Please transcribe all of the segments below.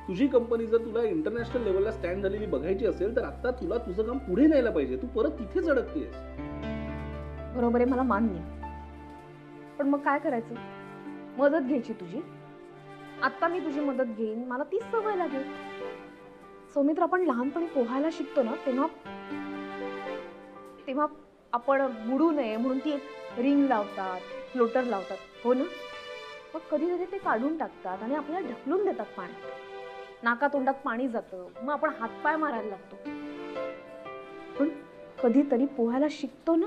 तुझी कंपनी जर तुला इंटरनॅशनल लेवलला स्टँड झालेली बघायची असेल तर आता तुला तुझं काम पुढे न्यायला पाहिजे. तू परत तिथेच अडकतेस. बरोबर आहे, मला मान्य. पण मग काय करायचं? मदत घ्यायची तुझी. आता मी तुझी मदत घेईन, मला तीच सवय लागेल. सौमित्र, आपण लहानपणी पोहायला शिकतो ना, तेव्हा तेव्हा आपण बुडू नये म्हणून ती एक रिंग लावतात, फ्लोटर लावतात, हो ना? मग कधी कधी ते काढून टाकतात आणि आपल्याला ढकलून देतात पाण्यात. नाकातोंडात पाणी जातं, मग आपण हातपाय मारायला लागतो. पण कधीतरी पोहायला शिकतो ना,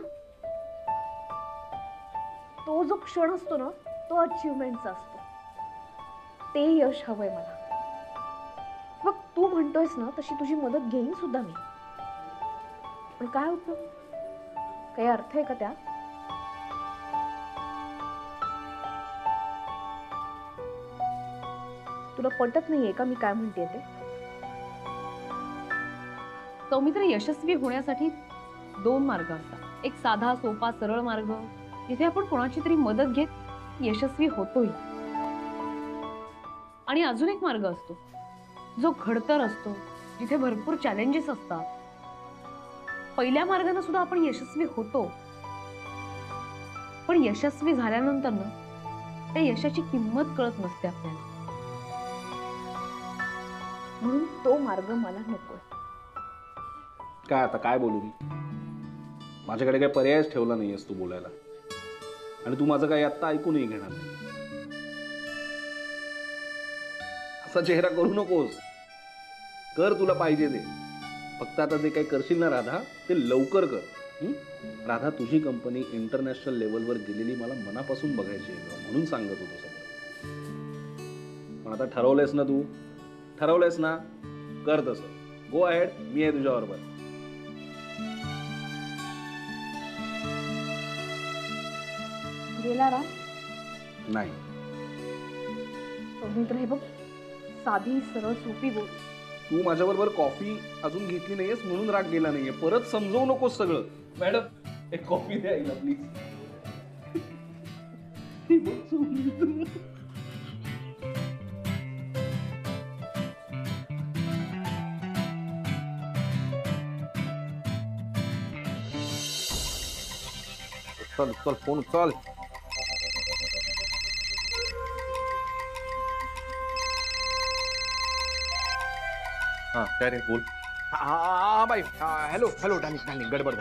तो जो क्षण असतो ना, तो अचीवमेंटचा असतो. ते यश हवंय मला. मग तू म्हणतोयस ना, तशी तुझी मदत घेईन सुद्धा मी. पण काय उपयोग? काही अर्थ आहे का त्यात? तुला पटत नाहीये का मी काय म्हणते ते? सौमित्र, यशस्वी होण्यासाठी 2 मार्ग असतात. एक साधा सोपा सरळ मार्ग जिथे आपण कोणाची तरी मदत घेत यशस्वी होतोय, आणि अजून एक मार्ग असतो जो खडतर असतो, जिथे भरपूर चॅलेंजेस असतात. पहिल्या मार्गाने सुद्धा आपण यशस्वी होतो, पण यशस्वी झाल्यानंतर ना त्या यशाची किंमत कळत नसते आपल्याला. म्हणून तो मार्ग मला नकोय. काय आता काय बोलू मी? माझ्याकडे काही पर्यायच ठेवला नाहीयेस तू बोलायला, आणि तू माझं काही आत्ता ऐकूनही घेणार नाही. असा चेहरा करू नकोस. कर तुला पाहिजे ते. फक्त आता जे काही करशील ना राधा, ते लवकर कर. राधा, तुझी कंपनी इंटरनॅशनल लेवलवर गेलेली मला मनापासून बघायची आहे, म्हणून सांगत होतो सगळं. पण आता ठरवलंयस ना तू? ठरवलंयस ना? कर तसं. गो अहेड, मी आहे तुझ्याबरोबर. गेला रा? नाही. सौमित्र, हे बघ, साधी सरळ सोपी गोष्ट. तू माझ्याबरोबर कॉफी अजून घेतली नाहीयेस म्हणून राग गेला नाहीये. परत समजवू नकोस सगळं. मॅडम, एक कॉफी द्यायला प्लीज. चल चल, फोन चल. हाँ क्या रे, बोल. हाँ भाई, हॅलो हॅलो. गडबड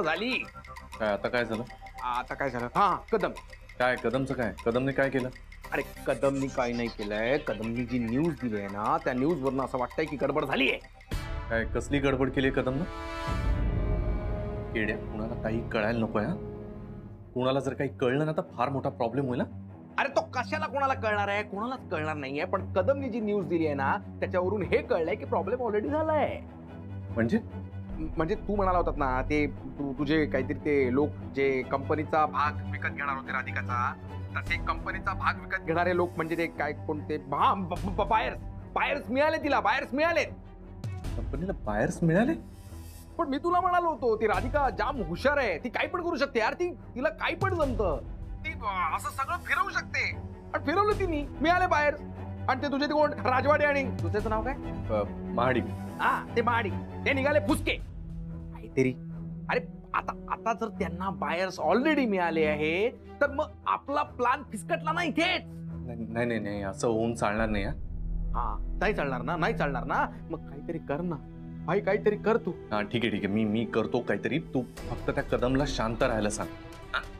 झाली. काय आता काय झालं? आता काय झालं? हा, कदम. काय कदमचं काय? कदमने काय केलं? अरे कदमनी काय नाही केलंय. कदमनी जी न्यूज दिली आहे ना, त्या न्यूज वरनं असं वाटतंय की गडबड झाली आहे. काय कसली गडबड केली कदमनं? केड्या, कुणाला काही कळायला नको आहे. कुणाला जर काही कळलं ना तर फार मोठा प्रॉब्लेम होईल. अरे तो कशाला कोणाला कळणार आहे? कोणालाच कळणार नाहीये. पण कदमनी जी न्यूज दिली आहे ना, त्याच्यावरून हे कळलंय की प्रॉब्लेम ऑलरेडी झालाय. म्हणजे तू म्हणाला होतात ना, ते तुझे काहीतरी ते लोक जे कंपनीचा भाग विकत घेणार होते राधिकाचा, तसे कंपनीचा भाग विकत घेणारे लोक म्हणजे ते काय कोणते बायर्स मिळाले. तिला बायर्स मिळाले. कंपनीला बायर्स मिळाले? पण मी तुला म्हणालो होतो, ती राधिका जाम हुशार आहे. ती काही पण करू शकते यार. तिला काही पण जमतं. ती असं सगळं फिरवू शकते. आणि फिरवलं तिने, मिळाले बाहेर. आणि ते तुझे ते कोण, राजवाडे आणि तुझ्याचं नाव काय? महाडिक. हा, ते महाडिक. ते निघाले फुसके काहीतरी. अरे आता जर त्यांना बायर्स ऑलरेडी मिळाले आहे तर मग आपला प्लॅन फिसकटला नाही. थेट नाही, असं होऊन चालणार नाही. हा, नाही चालणार ना. मग काहीतरी कर ना भाई, काहीतरी कर तू. हा, ठीक आहे. मी करतो काहीतरी. तू फक्त त्या कदमला शांत राहायला सांग.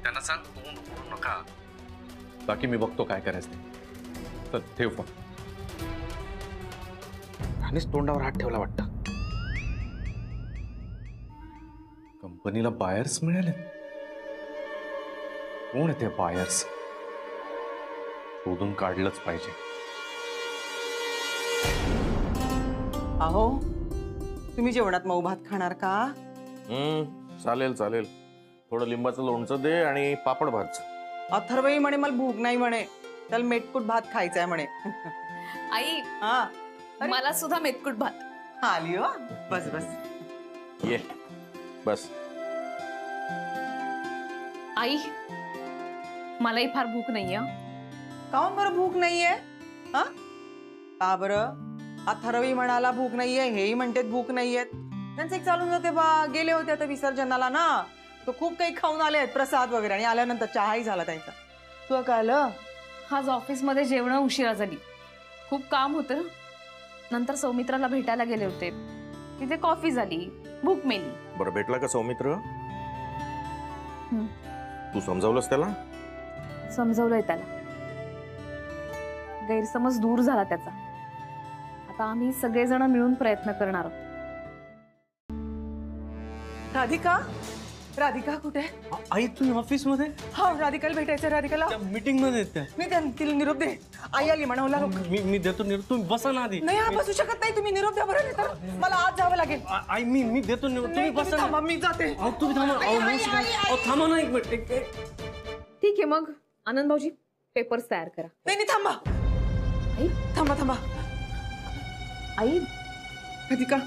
त्यांना सांग तोंड उघडू नका. बाकी मी बघतो काय करायचं ते. तर ठेव फोन. त्यानेच तोंडावर हात ठेवला वाटतं. कंपनीला बायर्स मिळाले. कोण आहे ते बायर्स? शोधून काढलंच पाहिजे. अहो, तुम्ही जेवणात मऊ भात खाणार का? चालेल. थोडं लिंबाचं लोणचं दे आणि पापड भाज. अथर्वही म्हणे मला भूक नाही म्हणे, त्याला मेटकूट भात खायचाय म्हणे. आई, हा, मला सुद्धा मेतकूट भात. आली हो. बस ये बस. आई, मलाही फार भूक नाहीये. काहून बरं भूक नाहीये? हा, का बरं? अथर्वी म्हणाला भूक नाहीये, हेही म्हणतात भूक नाहीयेत. त्यांचं एक चालून जाते बा. गेले होते आता विसर्जनाला ना, तो खूप काही खाऊन आले आहेत प्रसाद वगैरे, आणि आल्यानंतर चहाही झाला त्यांचा. तुला कळलं? आज ऑफिसमध्ये जेवण उशिरा झाली, खूप काम होतं ना. नंतर सौमित्राला भेटायला गेले होते, तिथे कॉफी झाली, भूक मेली. बरं, भेटला का सौमित्र? तू समजावलंस त्याला? समजवलंय त्याला, गैरसमज दूर झाला त्याचा. आता आम्ही सगळेजण मिळून प्रयत्न करणार आहोत. राधिका, राधिका कुठे? आई तुम्ही ऑफिस मध्ये? हा, राधिकाला भेटायचं. राधिकाला मीटिंग मध्ये आहेत त्या. मी तिला निरोप दे. आई आली म्हणवला. मी देतो निरोप, तुम्ही बसा ना आधी. नाही, हा बसू शकत नाही. तुम्ही निरोप द्या बरं, नाही तर मला आज जावं लागेल. आई मी देतो निरोप, तुम्ही बसा ना. मी जाते. अहो तुम्ही थांबा. अहो थांबा ना एक मिनिट. ठीक आहे, मग आनंद भाऊजी पेपर्स तयार करा. नाही, थांबा. आई थांबा थांबा. आई राधिका,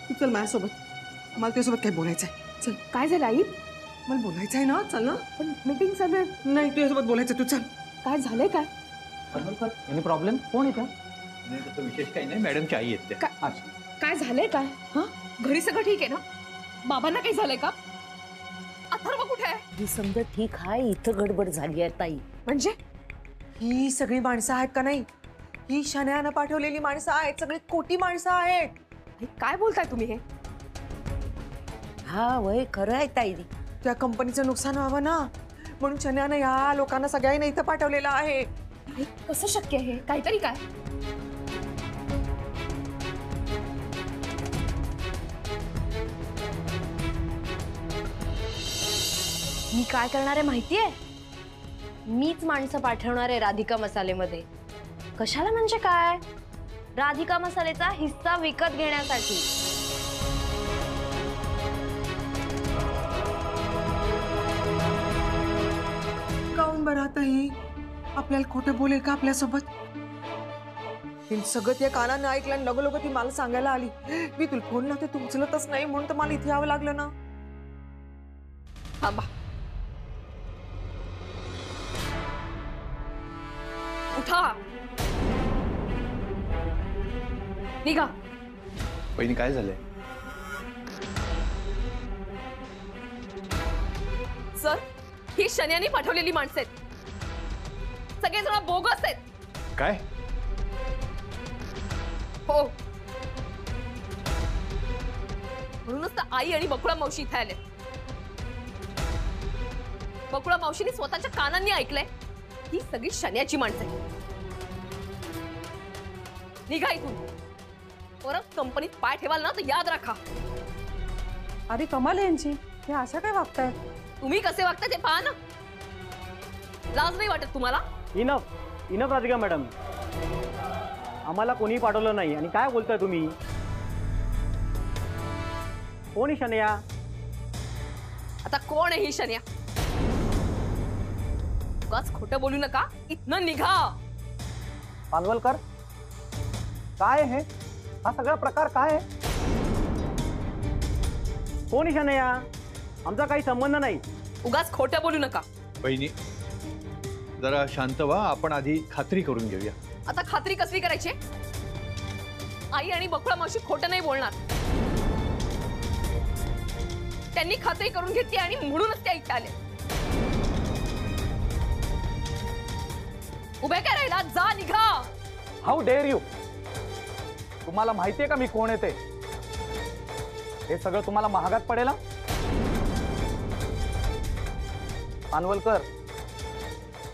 तू चल माझ्यासोबत. मला तुझ्यासोबत काही बोलायचंय. चल. काय झालं आई? मला बोलायचंय ना, चल ना. पण मीटिंग चालू आहे. नाही, तुझ्यासोबत बोलायचं, तू चल. काय झालंय? काय एनी प्रॉब्लेम? कोण येतं? नाही तसं विशेष काही नाही, मॅडमची आई येते. काय झालंय? काय हा? घरी सगळं ठीक आहे ना? बाबांना काही झालंय का? अथर्व कुठे आहे? ही समजा ठीक आहे, इथं गडबड झाली आहे ताई. म्हणजे ही सगळी माणसं आहेत का नाही? ही शन्यानं पाठवलेली माणसं आहेत, सगळी खोटी माणसं आहेत. काय बोलताय तुम्ही हे? हा वय खरं आहे ताई. त्या कंपनीचं नुकसान व्हावं ना, म्हणून शन्यानं या लोकांना सगळ्यांना इथं पाठवलेलं आहे. कसं शक्य आहे? काहीतरी काय? मी काय करणार आहे माहितीये? मीच माणसं पाठवणार आहे राधिका मसालेमध्ये. कशाला म्हणजे काय? राधिका मसालेचा हिस्सा विकत घेण्यासाठी. काऊन बरं आता ही आपल्याला खोटं बोलेल का आपल्यासोबत? ती सगळं त्या कानानं ऐकलं आणि लगो ती मला सांगायला आली. मी तुला फोन लावते, तू उचलतच नाही, म्हणून तर मला इथे यावं लागलं ना. थांबा, उठा, निघा. बहिणी काय झालंय? सर, ही शन्यानी पाठवलेली माणसं आहेत. सगळेजण बोगस आहेत. काय? हो, म्हणूनच तर आई आणि बकुळा मावशी इथे आले. बकुळा मावशीने स्वतःच्या कानांनी ऐकलंय ही सगळी शन्याची माणसं आहेत. निघा इथून. परत कंपनीत पाय ठेवाल ना तर याद राखा. अरे कमाल यांची, हे अशा काय वागतायत? तुम्ही कसे वागता ते पहा ना. लाज नाही वाटत तुम्हाला? इनफ इनफ राधिका मॅडम, आम्हाला कोणी पाठवलं नाही. आणि काय बोलताय तुम्ही? कोण शन्या? आता कोण आहे ही शन्या? उगाच खोटं बोलू नका. इथनं निघा. पानवलकर, काय हे? हा सगळा प्रकार काय आहे? कोण शन्या? आमचा काही संबंध नाही. उगाच खोटं बोलू नका. बहिणी जरा शांत व्हा, आपण आधी खात्री करून घेऊया. आता खात्री कसली करायची? आई आणि बकुळा मावशी खोटं नाही बोलणार. त्यांनी खात्री करून घेतली आणि म्हणूनच त्या इथे आले. उभे काय राहिला? जा, निघा. How dare you? तुम्हाला माहितीये का मी कोण येते? हे सगळं तुम्हाला महागात पडेल. पानवलकर,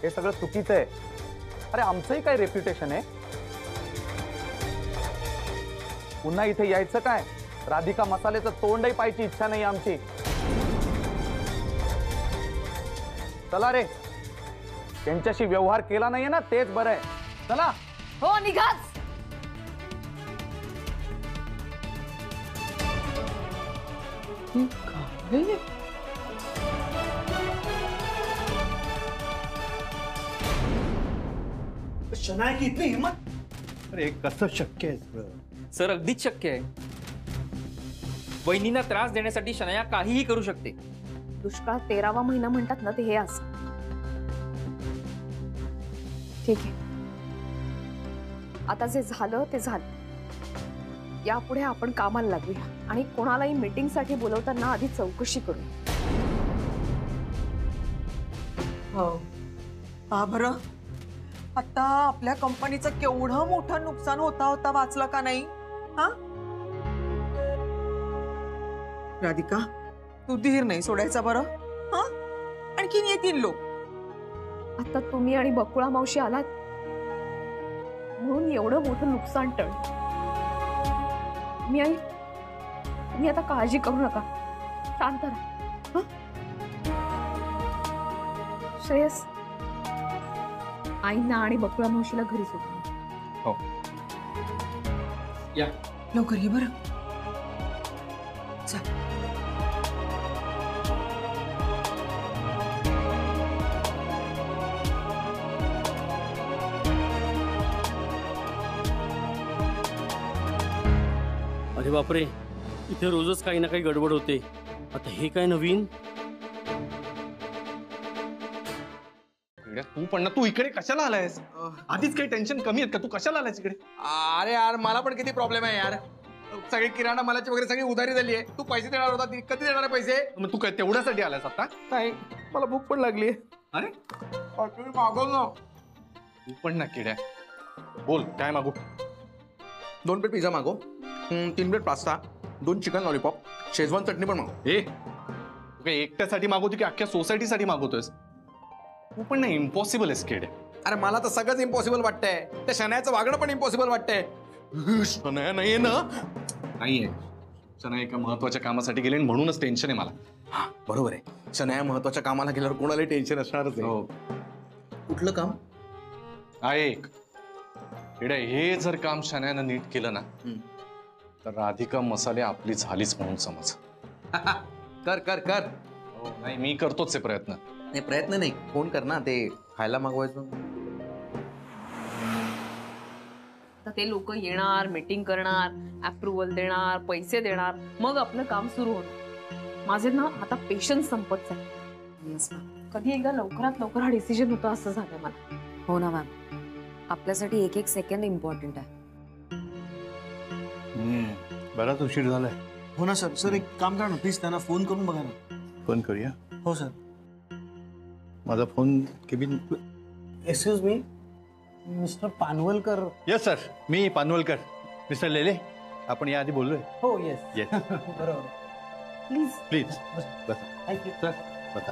हे सगळं चुकीचं आहे. अरे आमचंही काय रेप्युटेशन आहे. पुन्हा इथे यायचं काय? राधिका मसालेचं तोंडही पाहायची इच्छा नाही आमची. चला रे, त्यांच्याशी व्यवहार केला नाहीये ना, तेच बरं आहे. चला. हो, निघाच. शनाया की इतनी हिम्मत? अरे कसं शक्य आहे? सर, अगदीच शक्य आहे. वहिनींना त्रास देण्यासाठी शनाया काहीही करू शकते. दुष्काळ 13वा महिना म्हणतात ना, ते हे असं. ठीक आहे, आता जे झालं ते झालं. यापुढे आपण कामाला लागूया आणि कोणालाही मीटिंगसाठी बोलवताना आधी चौकशी करू. हो का बरं? आता आपल्या कंपनीचं केवढं मोठं नुकसान होता वाचलं का नाही? हा राधिका, तू धीर नाही सोडायचा बरं. हा आणखीन येतील लोक. आता तुम्ही आणि बकुळा मावशी आलात म्हणून एवढं मोठं नुकसान टळ. तुम्ही आता काळजी करू नका, शांत राहा. श्रेयस, आईंना आणि बकुळा मावशीला घरी सोडून हो या लवकर ये बरं. चल. अरे बापरे, इथे रोजच काही ना काही गडबड होते. आता हे काय नवीन? तू पण ना, तू इकडे कशाला आलायस? आधीच काही टेन्शन कमी आहेत का? तू कशाला आलायस इकडे? अरे यार, मला पण किती प्रॉब्लेम आहे यार. सगळी किराणा मालाची वगैरे सगळी उधारी झाली आहे. तू पैसे देणार होता, कधी देणार पैसे? मग तू काय तेवढ्यासाठी आलायस आता? नाही, मला भूक पण लागली. अरे तुम्ही मागव ना. तू पण ना किड्या, बोल काय मागू? 2 प्लेट पिझ्झा मागव, 3 plate pasta, 2 chicken lollipop, schezwan चटणी पण मागव. ए तू काय एकट्यासाठी मागवतो की अख्ख्या सोसायटीसाठी मागवतोयस? तू पण ना इम्पॉसिबल आहेस किड्या. अरे मला तर सगळंच इम्पॉसिबल वाटतंय. त्या शनायाचं वागणं पण इम्पॉसिबल वाटतंय. शनाया नाहीये ना? नाहीये. शनाया एका महत्वाच्या कामासाठी गेले म्हणूनच टेन्शन आहे मला. हा बरोबर आहे. शनाया महत्वाच्या कामाला गेल्यावर कोणालाही टेन्शन असणारच आहे. कुठलं काम आहे? किड्या, हे जर काम शनायानं नीट केलं ना तर राधिका मसाले आपली झालीच म्हणून समज. कर कर कर. नाही, मी करतोच आहे प्रयत्न. नाही, प्रयत्न नाही, फोन कर ना, ते खायला मागवायचं. तर ते लोक येणार, मीटिंग करणार, अप्रुव्हल देणार, पैसे देणार, मग आपलं काम सुरू होणार. माझे ना आता पेशन्स संपत चालले. कधी एकदा लवकरात लवकर हा डिसिजन होता असं झालं मला. हो ना मॅम, आपल्यासाठी एक एक सेकंड इम्पॉर्टंट आहे. बराच उशीर झालाय. हो ना सर. सर एक काम करा ना प्लीज, त्यांना फोन करून बघा ना. फोन करूया? हो सर. माझा phone cabin. Excuse me, mister Panwalkar. Yes sir, मी पानवलकर. मिस्टर लेले, आपण याआधी बोललोय. हो येस येस. बरोबर. प्लीज प्लीज बसा. थँक्यू सर बसा.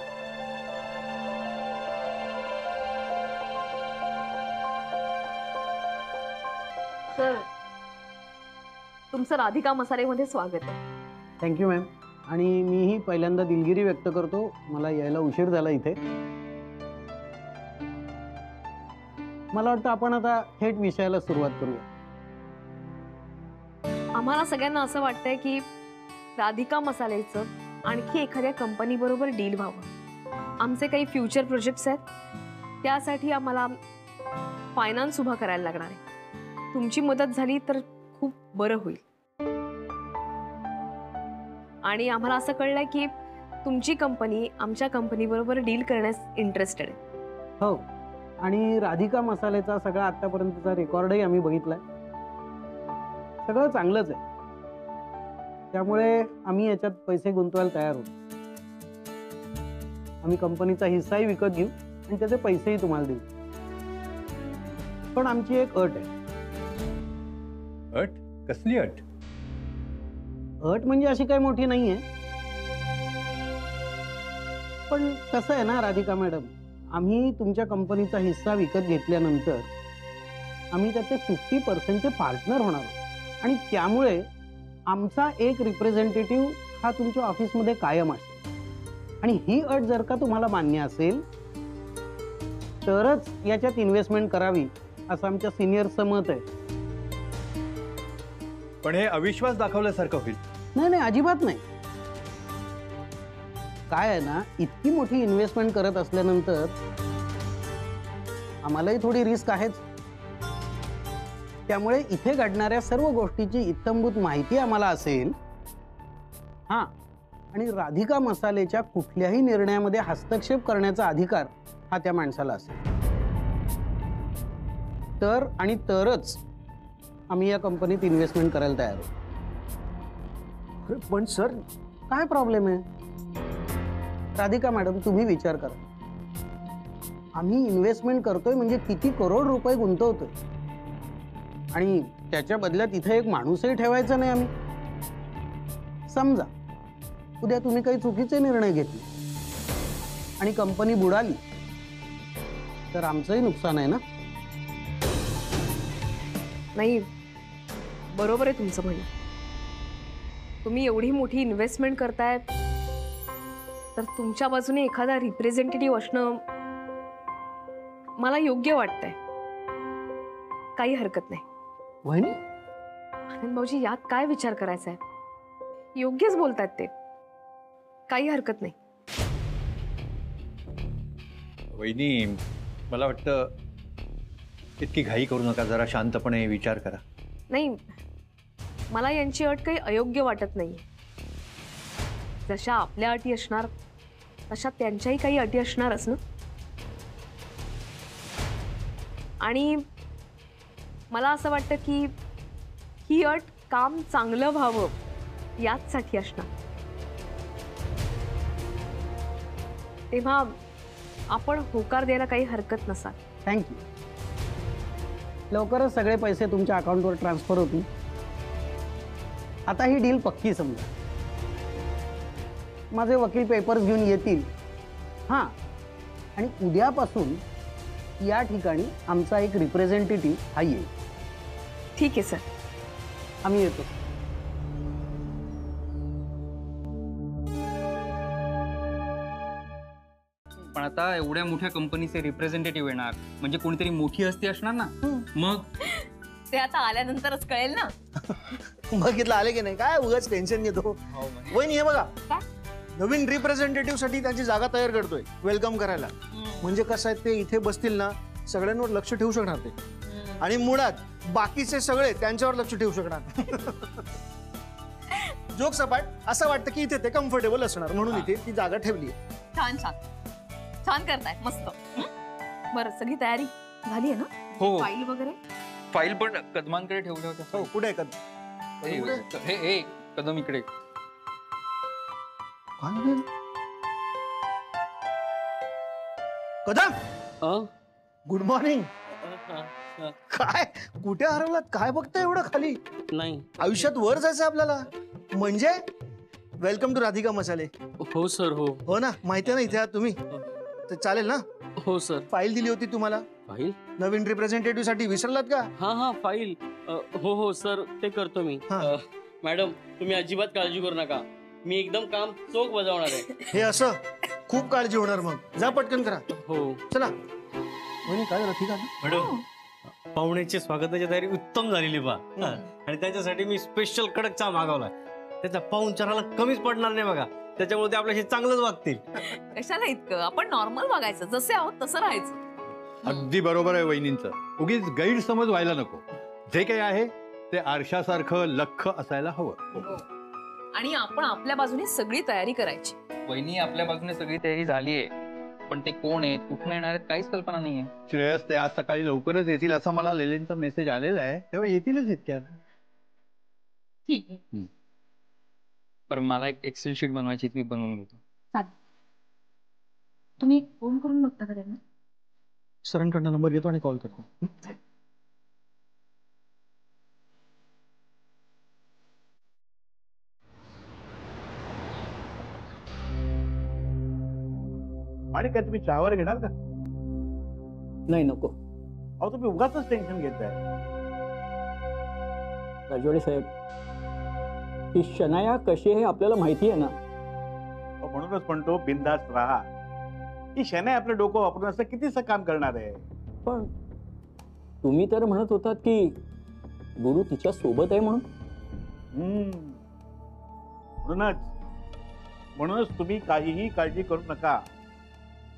सर, तुमचं राधिका मसालेमध्ये स्वागत आहे. Thank you ma'am. आणि मीही पहिल्यांदा दिलगिरी व्यक्त करतो, मला यायला उशीर झाला इथे. मला वाटतं आपण आता थेट विषयाला सुरुवात करूया. आम्हाला सगळ्यांना असं वाटतंय की राधिका मसालेचं आणखी एखाद्या कंपनी बरोबर डील व्हावं. आमचे काही फ्युचर प्रोजेक्ट्स आहेत, त्यासाठी आम्हाला फायनान्स उभा करायला लागणार आहे. तुमची मदत झाली तर खूप बरं होईल. आणि आम्हाला असं कळलंय की तुमची कंपनी आमच्या कंपनी बरोबर डील करण्यास इंटरेस्टेड आहे. हो, आणि राधिका मसालेचा सगळा आतापर्यंतचा रेकॉर्डही आम्ही बघितलाय. सगळं चांगलंच आहे. त्यामुळे आम्ही याच्यात पैसे गुंतवायला तयार होतो. आम्ही कंपनीचा हिस्साही विकत घेऊ आणि त्याचे पैसेही तुम्हाला देऊ. पण आमची एक अट आहे. अट? कसली अट? अट म्हणजे अशी काही मोठी नाहीये, पण कसं आहे ना राधिका मॅडम, आम्ही तुमच्या कंपनीचा हिस्सा विकत घेतल्यानंतर आम्ही त्याचे 50% पार्टनर होणार आहोत. आणि त्यामुळे आमचा एक रिप्रेझेंटेटिव्ह हा तुमच्या ऑफिसमध्ये कायम असेल. आणि ही अट जर का तुम्हाला मान्य असेल तरच याच्यात इन्व्हेस्टमेंट करावी असं आमच्या सिनियरचं मत आहे. पण हे अविश्वास दाखवल्यासारखं होईल. नाही नाही, अजिबात नाही. काय आहे ना, इतकी मोठी इन्व्हेस्टमेंट करत असल्यानंतर आम्हालाही थोडी रिस्क आहेच. त्यामुळे इथे घडणाऱ्या सर्व गोष्टीची इत्थंभूत माहिती आम्हाला असेल. हां, आणि राधिका मसालेच्या कुठल्याही निर्णयामध्ये हस्तक्षेप करण्याचा अधिकार हा त्या माणसाला असेल. तर आणि तरच आम्ही या कंपनीत इन्व्हेस्टमेंट करायला तयार आहोत. पण सर, काय प्रॉब्लेम आहे? राधिका मॅडम, तुम्ही विचार करा. आम्ही इन्व्हेस्टमेंट करतोय म्हणजे किती करोड रुपये गुंतवतोय, आणि त्याच्या बदल्यात इथे एक माणूसही ठेवायचा नाही आम्ही. समजा उद्या तुम्ही काही चुकीचे निर्णय घेतले आणि कंपनी बुडाली तर आमचंही नुकसान आहे ना. नाही, बरोबर आहे तुमचं म्हणणं. तुम्ही एवढी मोठी इन्व्हेस्टमेंट करताय तर तुमच्या बाजूने एखादा रिप्रेझेंटेटिव्ह असणं मला योग्य वाटतंय. काही हरकत नाही. वहिनी, आनंद भाऊजी, यात काय विचार करायचा आहे? योग्यच बोलतात ते. काही हरकत नाही. वहिनी, मला वाटतं इतकी घाई करू नका, जरा शांतपणे विचार करा. नाही, मला यांची अट काही अयोग्य वाटत नाही. जशा आपल्या अटी असणार तशा त्यांच्याही काही अटी असणारच ना. आणि मला असं वाटतं की ही अट काम चांगलं व्हावं याचसाठी असणार. तेव्हा आपण होकार द्यायला काही हरकत नसाल. थँक्यू. लवकरच सगळे पैसे तुमच्या अकाउंटवर ट्रान्सफर होतील. आता ही डील पक्की समजा. माझे वकील पेपर्स घेऊन येतील. हां, आणि उद्यापासून या ठिकाणी आमचा एक रिप्रेझेंटेटिव्ह हा येईल. ठीक आहे सर, आम्ही येतो. पण आता एवढ्या मोठ्या कंपनीचे रिप्रेझेंटेटिव्ह येणार म्हणजे कोणीतरी मोठी हस्ती असणार ना. मग ते आता आल्यानंतरच कळेल ना. बघितलं आले की नाही, काय उगाच टेन्शन घेतो. वहिनी, हे बघा, नवीन रिप्रेझेंटेटिव्ह साठी त्यांची जागा तयार करतोय वेलकम करायला. म्हणजे कसं आहे, ते इथे बसतील ना, सगळ्यांवर लक्ष ठेवू शकणार ते, आणि मुळात बाकीचे सगळे त्यांच्यावर लक्ष ठेवू शकणार. जोक सपाट, असं वाटतं की इथे ते कम्फर्टेबल असणार म्हणून इथे ती जागा ठेवली. छान छान छान करताय, मस्त. बरं, सगळी तयारी झाली आहे ना? हो. फाईल वगैरे फाईल पण कदमांकडे ठेवल्या होत्या. हो, कुठे आहे कदम? हे कदम इकडे. Kadam, good morning. काय, कुठे हरवलात? काय बघताय एवढं खाली? नाही, आयुष्यात वर जायचं आपल्याला. म्हणजे वेलकम टू राधिका मसाले. हो सर. हो हो ना, माहिती आहे ना इथे आहात तुम्ही, तर चालेल ना. हो सर. फाईल दिली होती तुम्हाला फाईल? नवीन रिप्रेझेंटेटिव्ह साठी, विसरलात का? हा फाईल. हो हो सर, ते करतो मी. मॅडम, तुम्ही अजिबात काळजी करू नका, मी एकदम काम चोख बजावणार आहे. हे असं खूप काळजी होणार. मग जा, पटकन करा. हो, चला. काय झालं? ठीक आहे मॅडम, पाहुण्याची स्वागताची तयारी उत्तम झालेली बा. आणि त्याच्यासाठी मी स्पेशल कडक चहा मागवलाय. त्याचा पाहुणचाराला कमीच पडणार नाही बघा, त्याच्यामुळे ते आपल्याशी चांगलंच वागतील. कशाला इतकं? आपण नॉर्मल वागायचं, जसे आहोत तसं राहायचं. अगदी बरोबर आहे वहिनींचं. उगीच गैरसमज व्हायला नको. जे काही आहे ते आरशासारखं लख्ख असायला हवं. आणि आपण आपल्या बाजूने सगळी तयारी करायची. वहिनी, आपल्या बाजूने सगळी तयारी झालीये, पण ते कोण आहेत, कुठून येणार आहेत, काहीच कल्पना नाहीये. श्रेयस, ते आज सकाळी लवकरच येतील असा मला लेलेंचा मेसेज आलेला आहे, तेव्हा येतीलच इतक्यात. ठीक आहे. पण मला एक एक्सेल शीट बनवायची, मी बनवून घेतो. तुम्ही फोन करून बघता का त्यांना? सरांकडनं नंबर घेतो आणि कॉल करतो. आणि काय तुम्ही चहावर घेणार का? नाही, नको. अहो, तुम्ही उगाच टेन्शन घेताय. राजवाडे साहेब, ही शनाया कशी आहे आपल्याला माहिती आहे ना. म्हणूनच म्हणतो बिंदास राहा. ही शनाया आपलं डोकं वापरून असं कितीच काम करणार आहे. पण तुम्ही तर म्हणत होतात की गुरु तिच्या सोबत आहे म्हणून. म्हणूनच तुम्ही काहीही काळजी करू नका.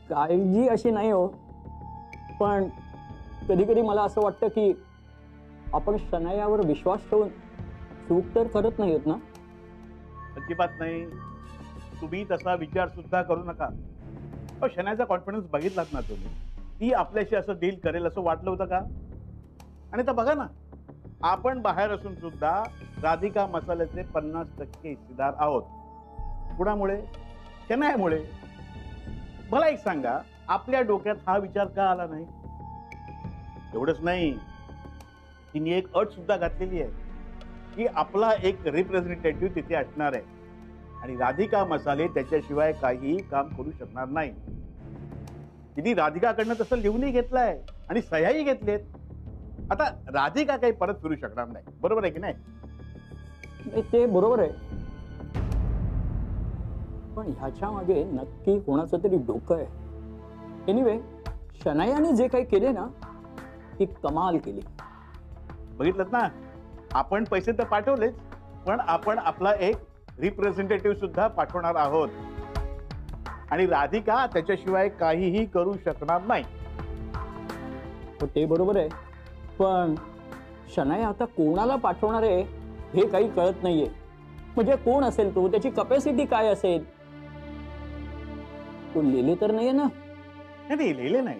काळजी अशी नाही हो, पण कधी कधी मला असं वाटतं की आपण शनायावर विश्वास ठेवून चूक तर करत नाही होत ना. अजिबात नाही. तुम्ही तसा विचार सुद्धा करू नका. शनायाचा कॉन्फिडन्स बघितलात ना तुम्ही. ती आपल्याशी असं डील करेल असं वाटलं होतं का? आणि आता बघा ना, आपण बाहेर असून सुद्धा राधिका मसाल्याचे 50% हिस्सेदार आहोत. कुणामुळे? शनायामुळे. मला एक सांगा, आपल्या डोक्यात हा विचार का आला नाही? एवढंच नाही, तिने एक अट सुद्धा घातलेली आहे की आपला एक रिप्रेझेंटेटिव्ह तिथे असणार आहे आणि राधिका मसाले त्याच्याशिवाय काहीही काम करू शकणार नाही. तिने राधिकाकडनं तसं लिहूनही घेतलंय आणि सह्याही घेतलेत. आता राधिका काही परत फिरू शकणार नाही, बरोबर आहे की नाही? ते बरोबर आहे, पण ह्याच्या मागे नक्की कोणाचं तरी डोकं आहे. एनिवे, शनायाने जे काही केले ना, ती कमाल केली. बघितलं ना, आपण पैसे तर पाठवलेच, पण आपण आपला एक रिप्रेझेंटेटिव्ह सुद्धा पाठवणार आहोत आणि राधिका त्याच्याशिवाय काहीही करू शकणार नाही. हो, ते बरोबर आहे, पण शनाया आता कोणाला पाठवणार आहे हे काही कळत नाहीये. म्हणजे कोण असेल तो, त्याची कपॅसिटी काय असेल? तो लिहिले तर नाहीये ना? नाही, लिहिले नाही.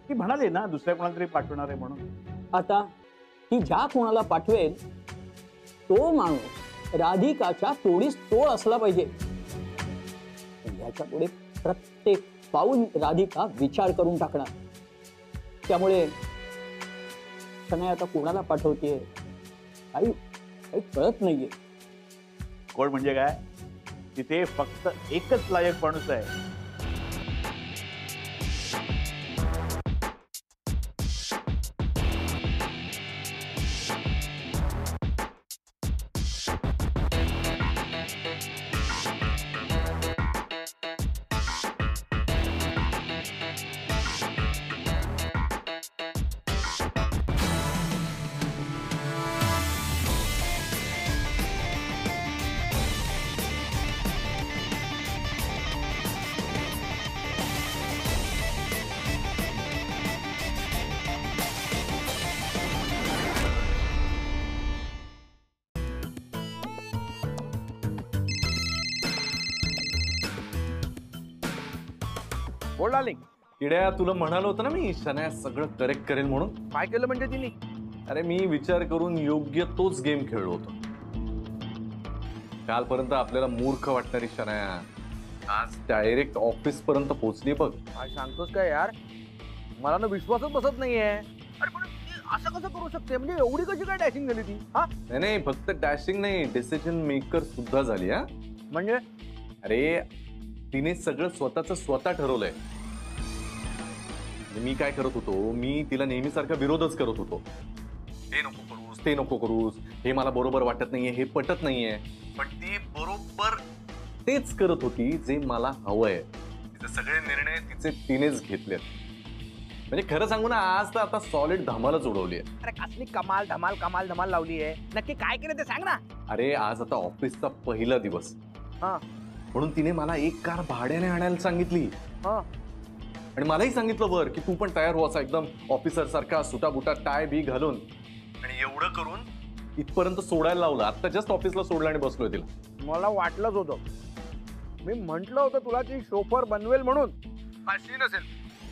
ती म्हणाले ना दुसऱ्या कोणाला तरी पाठवणार आहे म्हणून. आता ती ज्या कोणाला पाठवेल तो माणूस राधिकाच्या तोडीस तोड असला पाहिजे. याच्या पुढे प्रत्येक पाऊल राधिका विचार करून टाकणार. त्यामुळे शनाया आता कोणाला पाठवते काही कळत नाहीये. कोण म्हणजे काय? तिथे फक्त एकच लायक माणूस आहे. बोल डार्लिंग. किड्या, तुला म्हणालो होतं ना मी, शनाया सगळं करेक्ट करेल म्हणून. काय केलं म्हणजे तिने? अरे मी विचार करून योग्य तोच गेम खेळलो होतो. कालपर्यंत आपल्याला मूर्ख वाटणारी शनाया आज डायरेक्ट ऑफिस पर्यंत पोहोचली बघ. काय सांगतोस काय यार, मला ना विश्वासच बसत नाहीये. अरे पण ती असं कसं करू शकते? म्हणजे एवढी कशी काय डॅशिंग झाली ती? हा, नाही, फक्त डॅशिंग नाही, डिसिजन मेकर सुद्धा झाली. हा म्हणजे अरे तिने सगळं स्वतः ठरवलंय. मी काय करत होतो, मी तिला नेहमीसारखा विरोधच करत होतो. हे नको करूस, ते नको करूस, हे मला बरोबर वाटत नाहीये, हे पटत नाहीये. पण ती बरोबर तेच करत होती जे मला हवंय. तिचे सगळे निर्णय तिनेच घेतलेत. म्हणजे खरं सांगू ना, आज तर आता सॉलिड धमालच उडवली आहे. अरे कसली कमाल धमाल लावली आहे. नक्की काय केलं ते सांग ना. अरे आज आता ऑफिसचा पहिला दिवस, म्हणून तिने मला एक कार भाड्याने आणायला सांगितली. आणि मलाही सांगितलं बर की तू पण तयार हो असा एकदम ऑफिसर सारखा सुटा बुटा टाय बी घालून. आणि एवढं करून इथपर्यंत सोडायला लावलं. आता जस्ट ऑफिसला सोडलं आणि बसलोय तिला. मला वाटलंच होतं, मी म्हंटल होतं तुला ती शोफर बनवेल म्हणून. अशी नसेल,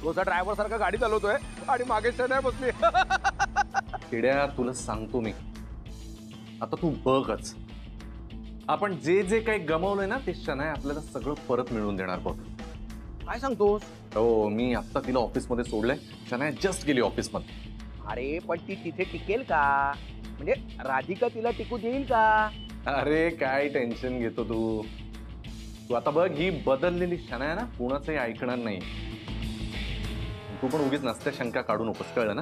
तुझा ड्रायव्हर सारखा गाडी चालवतोय आणि मागे शनाया बसली. किड्या, तुला सांगतो मी, आता तू बघच, आपण जे जे काही गमावलंय ना ते शनाया आपल्याला सगळं परत मिळवून देणार बघ. काय सांगतोस? हो, मी आता तिला ऑफिसमध्ये सोडलंय. शनाया जस्ट गेली ऑफिसमध्ये. अरे पण ती तिथे टिकेल का? म्हणजे राधिका तिला टिकू देईल का? अरे काय टेन्शन घेतो तू. तू आता बघ, ही बदललेली शनाया ना कोणाचंही ऐकणार नाही. तू पण उगीच नसत्या शंका काढू नकोस, कळलं ना?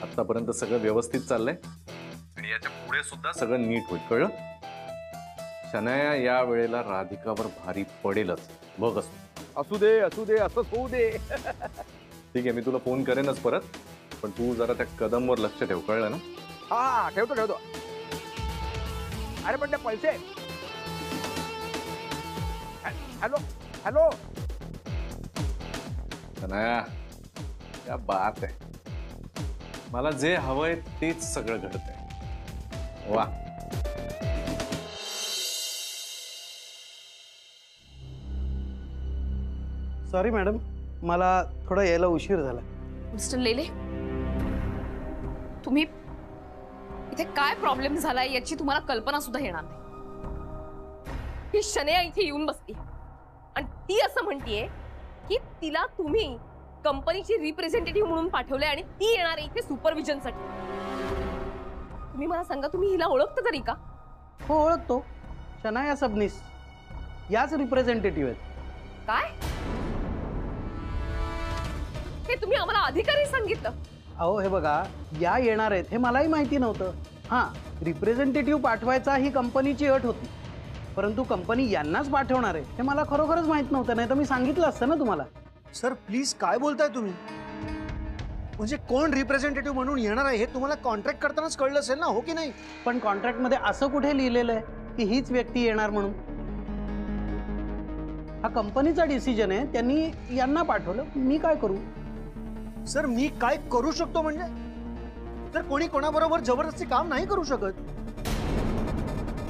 आतापर्यंत सगळं व्यवस्थित चाललंय आणि याच्या पुढे सुद्धा सगळं नीट होईल, कळलं? शनाया या वेळेला राधिकावर भारी पडेलच, बघ. असू दे असंच होऊ दे. ठीक आहे, मी तुला फोन करेनच परत, पण तू जरा त्या कदमवर लक्ष ठेव, कळलं ना? हा, ठेवतो. अरे पण ते पैसे. हॅलो शनाया, क्या बात आहे. मला जे हवंय तेच सगळं घडतंय. वा. सॉरी मॅडम, मला थोडा यायला उशीर झाला. मिस्टर लेले, तुम्ही इथे काय प्रॉब्लेम झालाय याची तुम्हाला कल्पना सुद्धा येणार नाही. ही शनया इथे येऊन बसली आणि ती असं म्हणतीये की तिला तुम्ही कंपनीची रिप्रेझेंटेटिव्ह म्हणून पाठवले आणि ती येणार आहे इथे सुपरविजनसाठी. तुम्ही मला सांगा, तुम्ही हिला ओळखता तरी का? हो ओळखतो, शनाया सबनीस याच रिप्रेझेंटेटिव्ह आहेत. काय हे तुम्ही आम्हाला अधिकारी सांगितलं? अहो हे बघा, या येणार आहेत हे मलाही माहिती नव्हतं. हां, रिप्रेझेंटेटिव्ह पाठवायचा ही कंपनीची अट होती, परंतु कंपनी यांनाच पाठवणार आहे हे मला खरोखरच माहित नव्हतं. नाही तर मी सांगितलं असतं ना तुम्हाला. सर प्लीज काय बोलताय तुम्ही? म्हणजे कोण रिप्रेझेंटेटिव्ह म्हणून येणार आहे हे तुम्हाला कॉन्ट्रॅक्ट करतानाच कळलं असेल ना, हो की नाही? पण कॉन्ट्रॅक्टमध्ये असं कुठे लिहिलेलं आहे की हीच व्यक्ती येणार म्हणून? हा कंपनीचा डिसिजन आहे, त्यांनी यांना पाठवलं, मी काय करू? सर मी काय करू शकतो म्हणजे? तर कोणी कोणाबरोबर जबरदस्ती काम नाही करू शकत.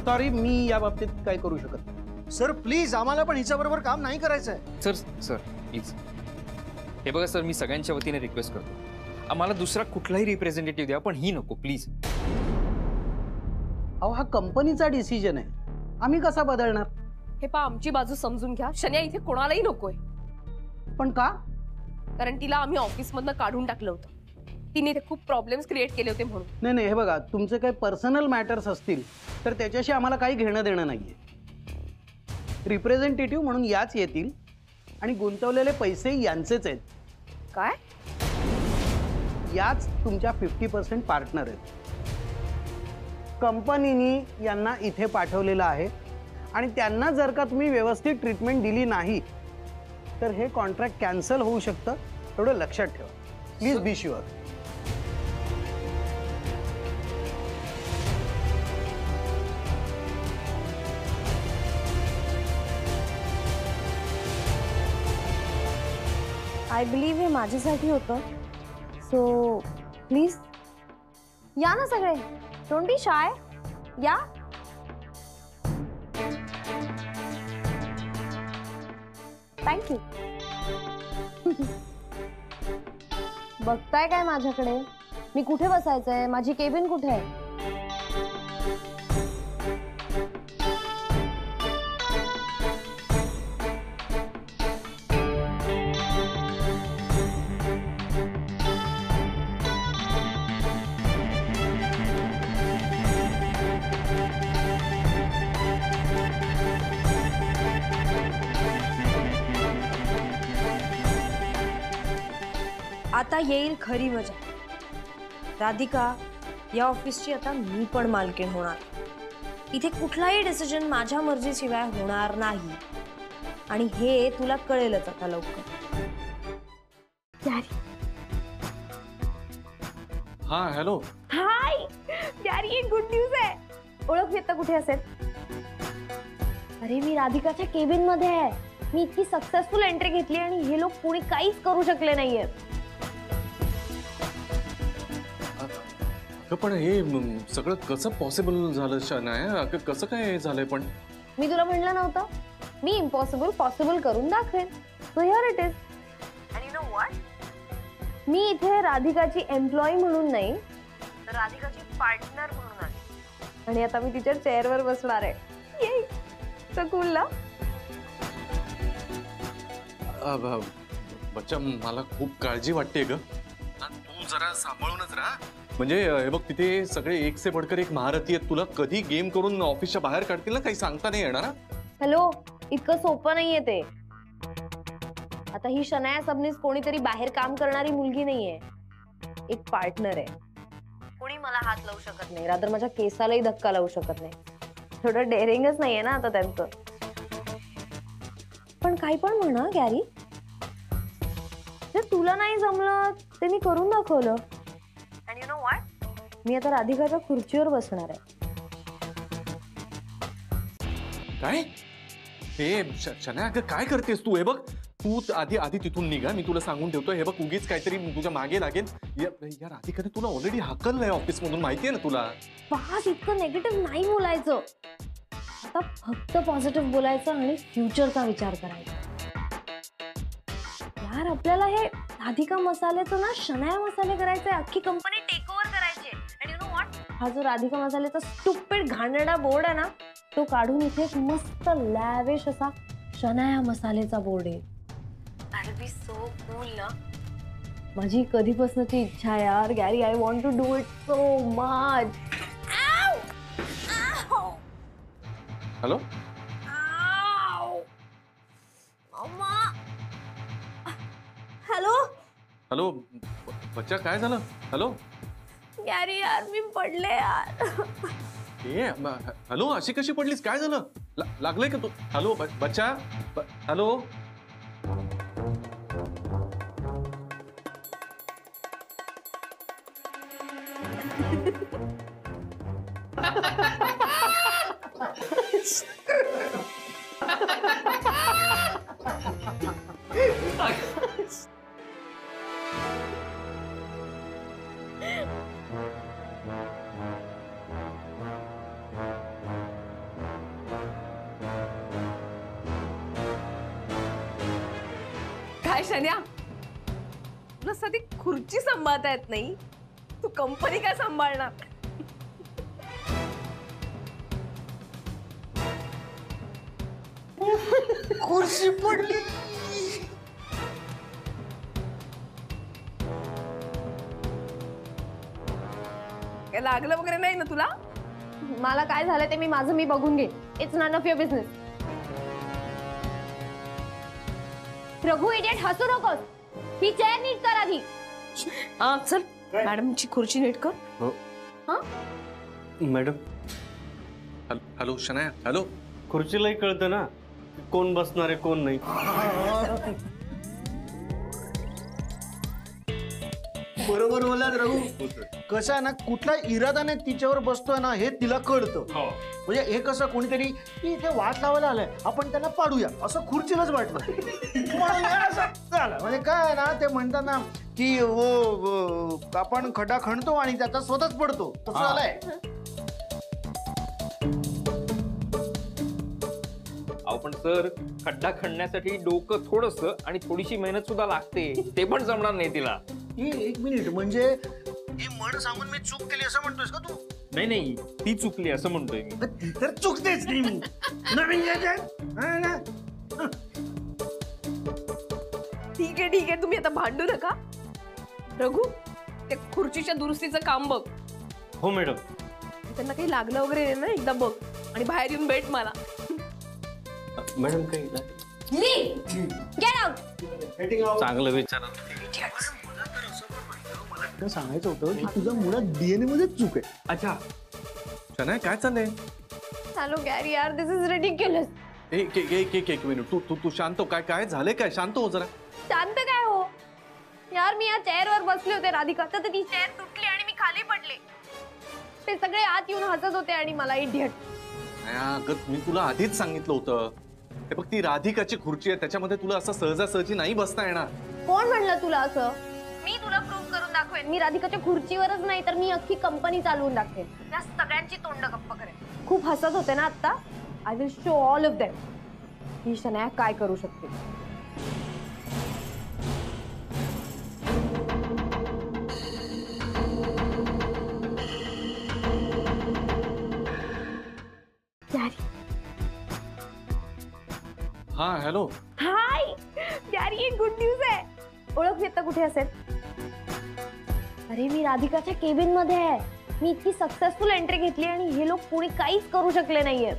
सॉरी, मी या बाबतीत काय करू शकत. सर प्लीज, आम्हाला पण हिच्याबरोबर काम नाही करायचं आहे. सर प्लीज हे बघा सर, मी सगळ्यांच्या वतीने रिक्वेस्ट करतो, आम्हाला दुसरा कुठलाही रिप्रेझेंटेटिव्ह द्या, पण ही नको प्लीज. अहो हा कंपनीचा डिसिजन आहे, आम्ही कसा बदलणार? हे पहा, आमची बाजू समजून घ्या. शनया इथे कोणालाही नकोय. पण का? कारण तिला आम्ही ऑफिसमधनं काढून टाकलं होतं. तिने इथे खूप प्रॉब्लेम्स क्रिएट केले होते म्हणून. नाही, हे बघा, तुमचे काही पर्सनल मॅटर्स असतील तर त्याच्याशी आम्हाला काही घेणं देणं नाहीये. रिप्रेझेंटेटिव्ह म्हणून याच येतील आणि गुंतवलेले पैसे यांचेच आहेत. काय? याच तुमच्या 50% पार्टनर आहेत. कंपनीनी यांना इथे पाठवलेलं आहे आणि त्यांना जर का तुम्ही व्यवस्थित ट्रीटमेंट दिली नाही तर हे कॉन्ट्रॅक्ट कॅन्सल होऊ शकतं, एवढं लक्षात ठेवा. Please be sure. I believe हे माझ्यासाठी होतं. सो प्लीज या ना सगळे, डोंट बी शाय, या. थँक्यू. बघताय काय माझ्याकडे? मी कुठे बसायचंय? माझी केबिन कुठे आहे? आता येईल खरी मजा. राधिका, या ऑफिसची आता मी पण मालकीण होणार. इथे कुठलाही डिसिजन माझ्या मर्जीशिवाय होणार नाही आणि हे तुला कळेलच आता लवकर. हा हॅलो. हाय प्यारी, एक गुड न्यूज आहे. ओळख येतं कुठे असेल? अरे मी राधिकाच्या केबिन मध्ये आहे. मी इतकी सक्सेसफुल एंट्री घेतली आणि हे लोक कोणी काहीच करू शकले नाहीये. पण हे सगळं कसं पॉसिबल झालं शनाया? कसं काय झालंय? पण मी तुला म्हणलं नव्हतं, मी इम्पॉसिबल पॉसिबल करून दाखवेन. So here it is. And you know what, मी इथे राधिकाची एम्प्लॉई म्हणून नाही तर राधिकाची पार्टनर म्हणून आले आणि आता मी तिच्या चेअरवर बसणार आहे. ये सो कूल ना? बच्चा, मला खूप काळजी वाटते ग. तू जरा सांभाळूनच राहा. म्हणजे हे बघ, तिथे सगळे एक से बढ़कर एक महारथी आहेत. तुला कधी गेम करून ऑफिसच्या बाहेर काढतील ना, काही सांगता नाही येणार. हॅलो, इतकं सोपं नाहीये ते. आता ही शनाया सबनीस कोणीतरी बाहेर काम करणारी मुलगी नाहीये, एक पार्टनर आहे. कोणी मला हात लावू शकत नाही, रादर माझ्या केसालाही धक्का लावू शकत नाही. थोडं डेअरिंगच नाहीये ना आता त्यांचं. पण काही पण म्हणा गॅरी, जर तुला नाही जमलं ते मी करून दाखवलं. अँड यू नो व्हॉट, मी आता राधिकाच्या खुर्चीवर बसणार आहे. काय? हे शनाया, काय करतेस तू? हे बघ, तू आधी तिथून निघा. मी तुला सांगून ठेवतो. हे बघ, उगीच काहीतरी तुझ्या मागे लागेल. या राधिकाने तुला ऑलरेडी हाकललंय ऑफिस मधून, माहितीये ना तुला. बस इतकं नेगेटिव्ह नाही बोलायचं. आता फक्त पॉझिटिव्ह बोलायचं आणि फ्युचरचा विचार करायचा. यार, आपल्याला हे राधिका मसाल्याचं ना शनाया मसाले करायचे. अख्खी कंपनी टेक ओव्हर करायची. अँड यू नो व्हॉट, हा जो राधिका मसाल्याचा स्टुपिड घाणेरडा बोर्ड आहे ना तो काढून इथे एक मस्त लॅविश असा शनाया मसाल्याचा बोर्ड आहे. That'll be so cool ना. माझी कधीपासूनची इच्छा आहे यार Gary. I want to do it so much. Hello hello hello बच्चा काय झालं? हॅलो गॅरी यार मी पडले यार. हॅलो अशी कशी पडलीस? काय झालं? लागलंय का तू? हॅलो बच्चा हॅलो काय शन्या तुला साधी खुर्ची सांभाळता येत नाही तू कंपनी काय सांभाळणार? खुर्ची पडली. काय लागलं वगैरे नाही ना तुला? मला काय झालं ते माझं मी बघून घे. It's none of your business. Raghu idiot हसू नकोस. ही चेअर नीट कर आधी. चल मॅडमची खुर्ची नीट कर. हो हा मॅडम हॅलो शनाया हॅलो. खुर्चीलाही कळतं ना कोण बसणार आहे कोण नाही. बरोबर बोललात रघु. कसं आहे ना कुठला इरादाने तिच्यावर बसतोय ना हे तिला कळतं. म्हणजे हे कसं कोणीतरी इथे वाट लावायला आलंय आपण त्यांना पाडूया असं खुर्चीलाच वाटलं. म्हणजे काय ना ते म्हणतात ना की आपण खड्डा खणतो आणि त्याचा स्वतःच पडतो तसं झालंय. पण सर खड्डा खणण्यासाठी डोकं थोडस आणि थोडीशी मेहनत सुद्धा लागते. ते पण जमणार नाही तिला. एक मिनिट म्हणजे हे म्हण सांगून मी चूक केली असं म्हणतोयस का तू? नाही नाही ती चुकली असं म्हणतोय मी. ती तर चुकतेच नाही मी. नवीन ठीक आहे तुम्ही आता भांडू नका. रघु त्या खुर्चीच्या दुरुस्तीचं काम बघ. हो मॅडम. त्यांना काही लागलं वगैरे ना एकदा बघ आणि बाहेर येऊन भेट मला. मॅडम काही गेट आउट. चांगलं विचारा. मला सांगायचं होतं की तुझ्या मुळात डीएनए मध्ये चूक आहे. अच्छा शनाया काय चाललंय? हॅलो गॅरी यार दिस इज रिडिक्युलस. एक मिनिट तू शांत हो. काय झालंय? काय शांत हो जरा. शांत काय हो यार. मी या चेअरवर बसले होते राधिका तर ती चेअर तुटली आणि मी खाली पडले. ते सगळे आत येऊन हसत होते आणि मला इडियट. अगं मी तुला आधीच सांगितलं होतं. हे बघ ती राधिकाची खुर्ची आहे त्याच्यामध्ये तुला असं सहजासहजी नाही बसता येणार. कोण म्हणलं तुला असं? मी तुला प्रूव्ह करून दाखवेन. मी राधिकाच्या खुर्चीवरच नाही तर मी अख्खी कंपनी चालवून दाखवेन. त्या सगळ्यांची तोंड गप्प करेन. खूप हसत होते ना आता. I will show all of them he Shanaya काय करू शकते. हा हॅलो. हाय यारी एक गुड न्यूज आहे. ओळख येतं कुठे असेल? अरे मी राधिकाच्या केबिन मध्ये आहे. मी इतकी सक्सेसफुल एंट्री घेतली आणि हे लोक कोणी काहीच करू शकले नाहीये.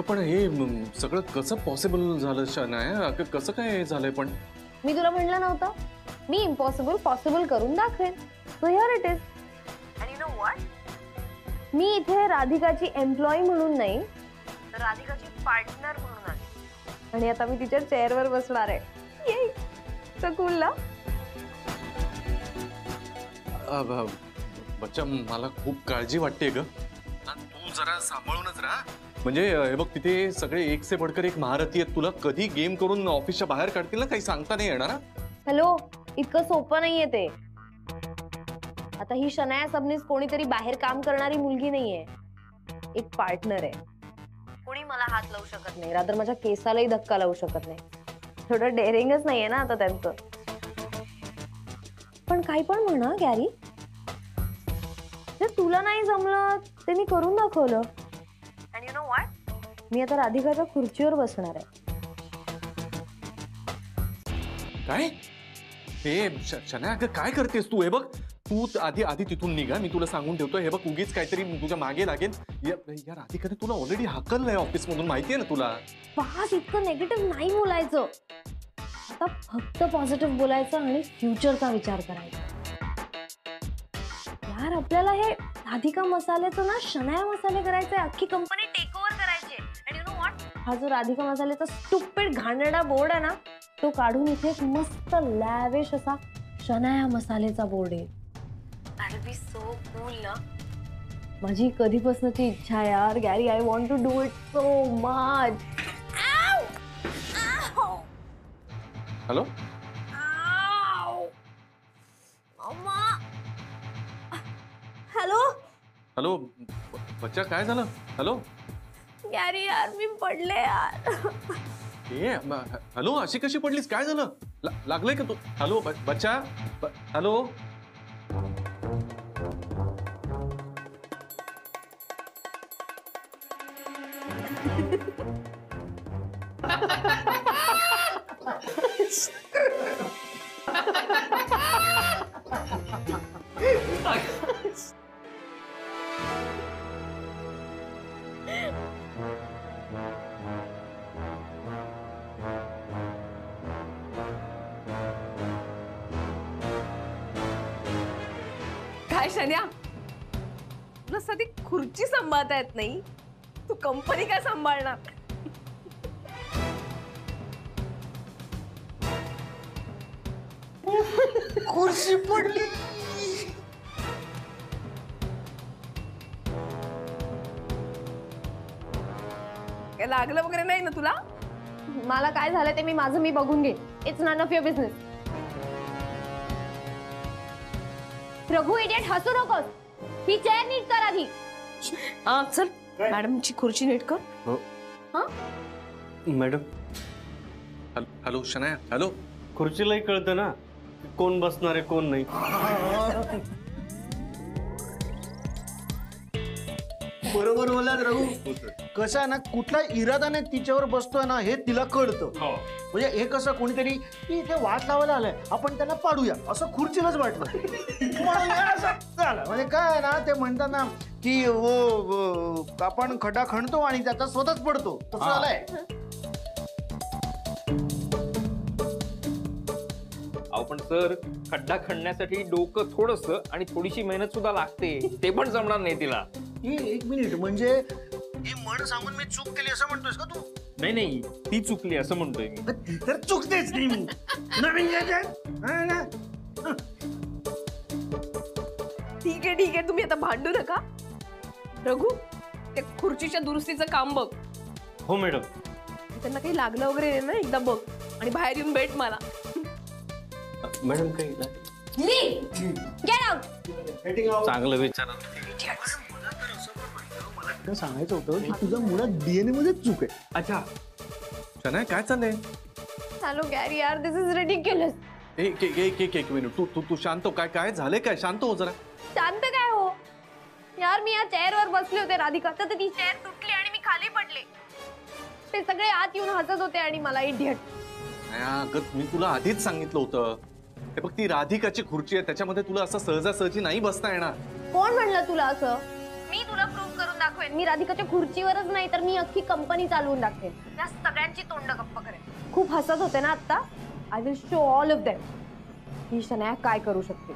पण हे सगळं कसं पॉसिबल झालं शनाया? कसं काय झालंय? पण मी तुला म्हणलं नव्हतं मी इम्पॉसिबल पॉसिबल करून दाखवेन. So here it is. आणि यू नो व्हॉट मी इथे राधिकाची एम्प्लॉई म्हणून नाही तर राधिकाची पार्टनर म्हणून आले. आणि आता मी तिच्या चेअरवर बसणार आहे. ये सो कूल ना. बच्चा मला खूप काळजी वाटते ग. तू जरा सांभाळूनच राहा. म्हणजे हे बघ तिथे सगळे एक से बढ़कर एक महारथी आहेत. तुला कधी गेम करून ऑफिसच्या बाहेर काढतील ना काही सांगता नाही येणार. हॅलो इतकं सोपं नाहीये ते. आता ही शनाया सबनीस कोणीतरी बाहेर काम करणारी मुलगी नाहीये. एक पार्टनर आहे. कोणी मला हात लावू शकत नाही. रादर माझ्या केसालाही धक्का लावू शकत नाही. थोडं डेअरिंगच नाहीये ना आता त्यांचं. पण काही पण म्हणा गॅरी, जर तुला नाही जमलं ते मी करून दाखवलं. अँड यू नो व्हॉट, मी आता राधिकाच्या खुर्चीवर बसणार आहे. काय हे शना, अगं काय करतेस तू? हे बघ, तू आधी तिथून निघा, मी तुला सांगून ठेवतो. हे बघ, उगीच काहीतरी तुझ्या मागे लागेल. या राधिकाने तुला ऑलरेडी हाकललंय ऑफिस मधून, माहितीये ना तुला. बस इतकं निगेटिव्ह नाही बोलायचं, आता फक्त पॉझिटिव्ह बोलायचं आणि फ्युचरचा विचार करायचा. यार आपल्याला हे राधिका मसाल्याचं ना शनाया मसाले करायचे, अख्खी कंपनी टेक ओव्हर करायची. अँड यू नो व्हॉट, हा जो राधिका मसाल्याचा स्टुपिड घाणेरडा बोर्ड आहे ना, तो काढून इथे एक मस्त लॅविश असा शनाया मसालेचा बोर्ड आहे. That'll be so cool ना. माझी कधीपासूनची इच्छा आहे यार Gary, I want to do it so much. Hello hello hello, बच्चा काय झालं? हॅलो गॅरी, यार मी पडले यार. हॅलो, अशी कशी पडलीस? काय झालं? लागलंय का तू? हॅलो बच्चा, हॅलो. काय शन्या, तुला साधी खुर्ची सांभाळता येत नाही, तू कंपनी काय सांभाळणार? खुर्ची पडली. काय लागलं वगैरे नाही ना तुला? मला काय झालं ते मी बघून घे. It's none of your business. Raghu idiot, हसू नकोस. ही चेअर नीट कर आधी. चल मॅडमची खुर्ची नीट कर. हा मॅडम. Hello Shanaya, hello. खुर्चीलाही कळतं ना कोण बसणार आहे कोण नाही. बरोबर बोललात रघु. कसं आहे ना, कुठला इरादाने तिच्यावर बसतोय ना हे तिला कळतं. म्हणजे हे कसं, कोणीतरी इथे वाट लावायला आलंय, आपण त्यांना पाडूया असं खुर्चीलाच वाटलं. म्हणून असं झालं. म्हणजे काय आहे ना, ते म्हणतात ना की आपण खड्डा खणतो आणि त्याचा स्वतःच पडतो, तसं झालंय. पण सर, खड्डा खणण्यासाठी डोकं थोडस आणि थोडीशी मेहनत सुद्धा लागते, ते पण जमणार नाही तिला. एक मिनिट, म्हणजे हे म्हण सांगून मी चूक केली असं म्हणतोयस का तू? नाही नाही, ती चुकली असं म्हणतोय मी. ती तर चुकतेच नाही. मी ठीक आहे, तुम्ही आता भांडू नका. रघु, त्या खुर्चीच्या दुरुस्तीचं काम बघ. हो मॅडम. त्यांना काही लागलं वगैरे ना, एकदा बघ आणि बाहेर येऊन भेट मला. मॅडम काही गेट आउट. चांगलं विचारा. मला सांगायचं होतं की तुझ्या मुळात डीएनए मध्ये चूक आहे. अच्छा शनाया, काय चाललंय? हॅलो गॅरी, यार दिस इज रिडिक्युलस. एक मिनिट, तू शांत हो. काय झालंय? काय शांत हो जरा. शांत काय हो यार, मी या चेअरवर बसले होते राधिका, तर ती चेअर तुटली आणि मी खाली पडले. ते सगळे आत येऊन हसत होते आणि मला इडियट. अगं, मी तुला आधीच सांगितलं होतं. हे बघ, ती राधिकाची खुर्ची आहे, त्याच्यामध्ये तुला असं सहजासहजी नाही बसता येणार. कोण म्हणलं तुला असं? मी तुला प्रूव्ह करून दाखवेन. मी राधिकाच्या खुर्चीवरच नाही तर मी अख्खी कंपनी चालवून दाखवेन. त्या सगळ्यांची तोंड गप्प करेन. खूप हसत होते ना आता. I will show all of them he Shanaya काय करू शकते.